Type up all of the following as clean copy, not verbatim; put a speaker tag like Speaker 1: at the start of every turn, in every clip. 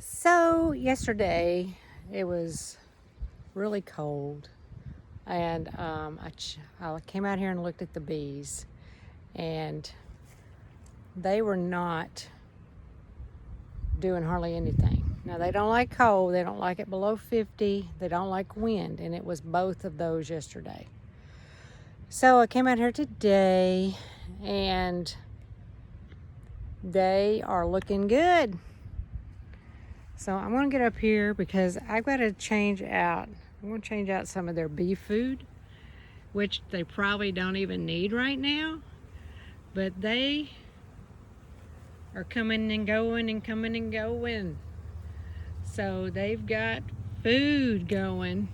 Speaker 1: So yesterday it was really cold, and I came out here and looked at the bees, and they were not doing hardly anything. Now they don't like cold, they don't like it below 50, they don't like wind, and it was both of those yesterday. So I came out here today, and they are looking good. So I'm going to get up here because I've got to change out. I'm going to change out some of their bee food, which they probably don't even need right now. But they are coming and going and coming and going. So they've got food going,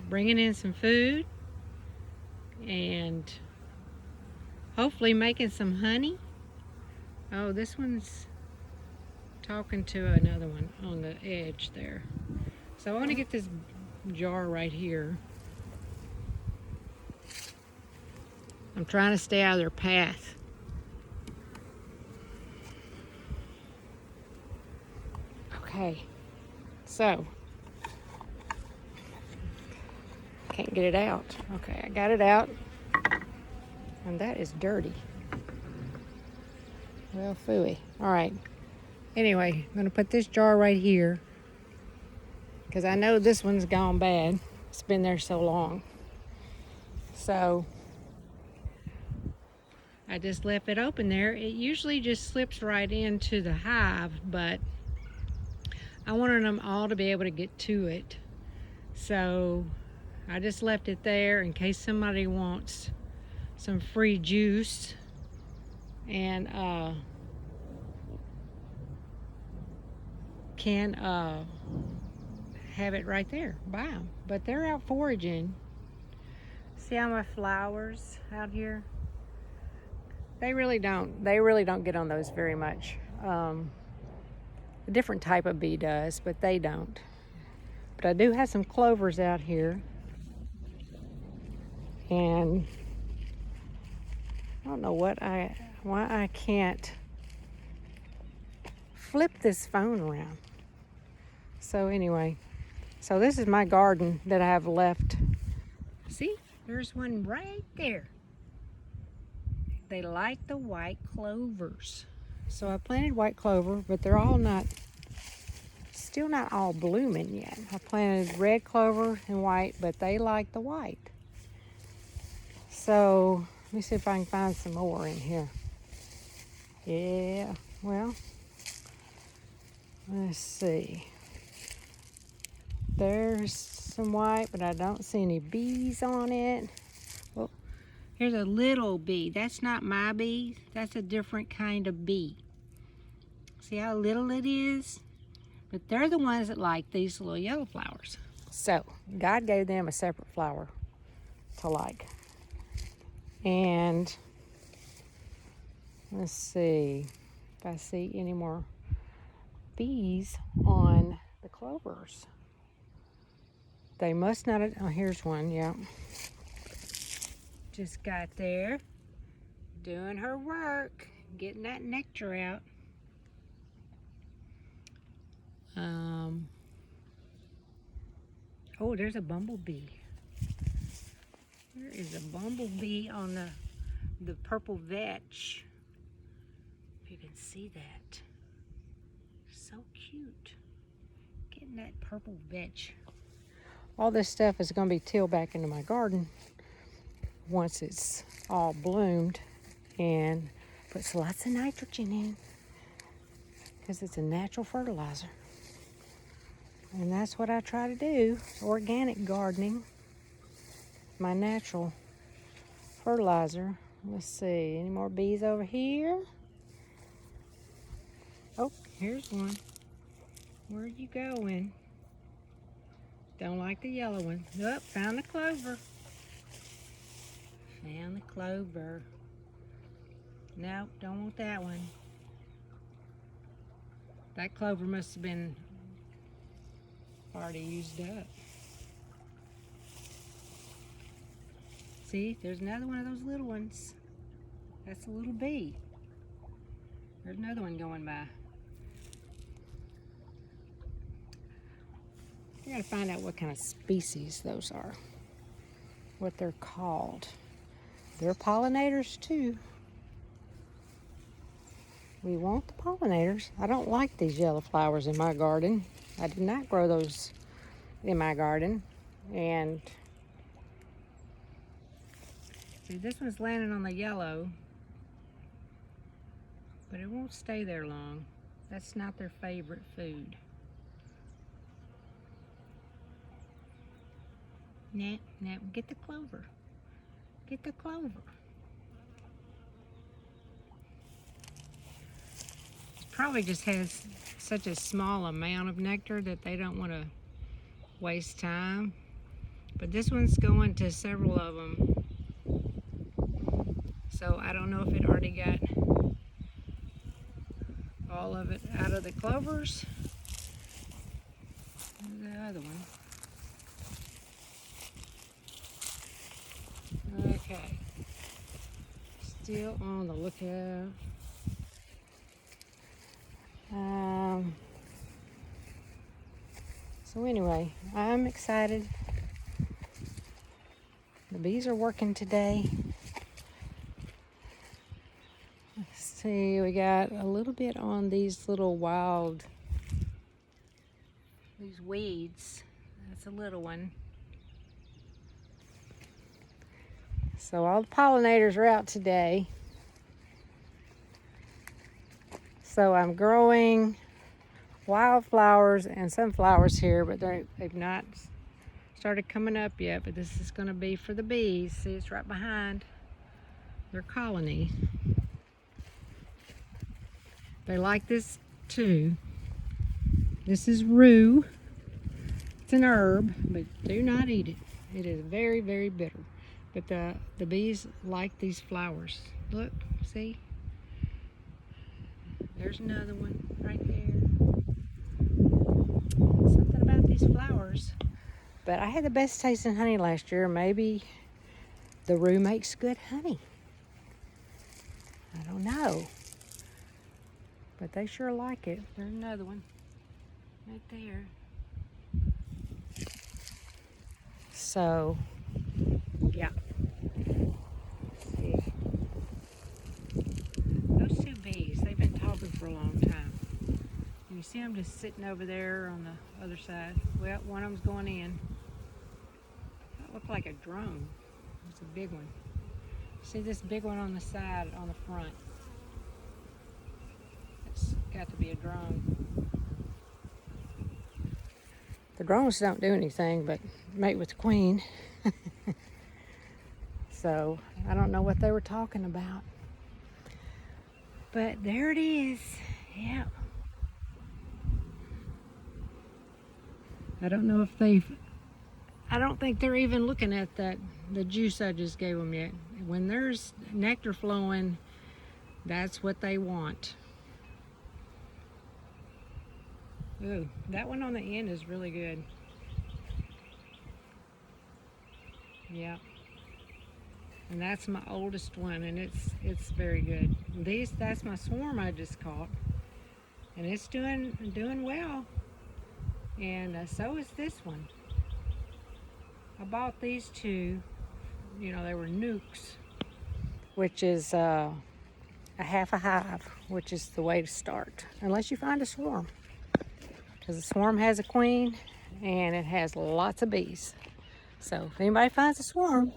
Speaker 1: bringing in some food, and hopefully making some honey. Oh, this one's talking to another one on the edge there. So I want to get this jar right here. I'm trying to stay out of their path. Okay, so can't get it out. Okay, I got it out, and that is dirty. Well, phooey. All right. Anyway, I'm gonna put this jar right here because I know this one's gone bad. It's been there so long. So I just left it open there. It usually just slips right into the hive, but I wanted them all to be able to get to it. So I just left it there in case somebody wants some free juice, and can have it right there, buy them. But they're out foraging. See how my flowers out here? They really don't get on those very much. A different type of bee does, but they don't. But I do have some clovers out here, and I don't know why I can't flip this phone around. So anyway, so this is my garden that I have left. See, there's one right there. They like the white clovers. So I planted white clover, but they're still not all blooming yet. I planted red clover and white, but they like the white. So let me see if I can find some more in here. Yeah, well, let's see. There's some white, but I don't see any bees on it. Oh, here's a little bee. That's not my bee. That's a different kind of bee. See how little it is? But they're the ones that like these little yellow flowers. So God gave them a separate flower to like. And let's see if I see any more bees on the clovers. They must not have, oh, here's one, yeah. Just got there, doing her work, getting that nectar out. Oh, there's a bumblebee. There is a bumblebee on the purple vetch. If you can see that. So cute. Getting that purple vetch. All this stuff is going to be tilled back into my garden once it's all bloomed, and puts lots of nitrogen in because it's a natural fertilizer. And that's what I try to do. Organic gardening. My natural fertilizer. Let's see, any more bees over here? Oh, here's one. Where are you going? Don't like the yellow one. Oh, found the clover. Found the clover. Nope, don't want that one. That clover must have been already used up. See, there's another one of those little ones. That's a little bee. There's another one going by. I gotta find out what kind of species those are, what they're called. They're pollinators too. We want the pollinators. I don't like these yellow flowers in my garden. I did not grow those in my garden. And see, this one's landing on the yellow, but it won't stay there long. That's not their favorite food. Nah, get the clover. Get the clover. It probably just has such a small amount of nectar that they don't want to waste time. But this one's going to several of them. So I don't know if it already got all of it out of the clovers. There's the other one. Okay. Still on the lookout. So anyway, I'm excited. The bees are working today. Let's see, we got a little bit on these little these weeds. That's a little one. So all the pollinators are out today. So I'm growing wildflowers and sunflowers here, but they've not started coming up yet. But this is going to be for the bees. See, it's right behind their colony. They like this too. This is rue. It's an herb, but do not eat it. It is very, very bitter. But the bees like these flowers. Look, see? There's another one right there. Something about these flowers. But I had the best tasting honey last year. Maybe the rue makes good honey. I don't know. But they sure like it. There's another one right there. So, yeah. Let's see. Those two bees, they've been talking for a long time. And you see them just sitting over there on the other side. Well, one of them's going in. That looked like a drone. It's a big one. See this big one on the side, on the front? It's got to be a drone. The drones don't do anything but mate with the queen. So I don't know what they were talking about. But there it is. Yeah. I don't know if I don't think they're even looking at the juice I just gave them yet. When there's nectar flowing, that's what they want. Ooh, that one on the end is really good. Yeah. And that's my oldest one, and it's very good. That's my swarm I just caught. And it's doing well. And so is this one. I bought these two, they were nukes, which is a half a hive, which is the way to start, unless you find a swarm. Because the swarm has a queen, and it has lots of bees. So if anybody finds a swarm,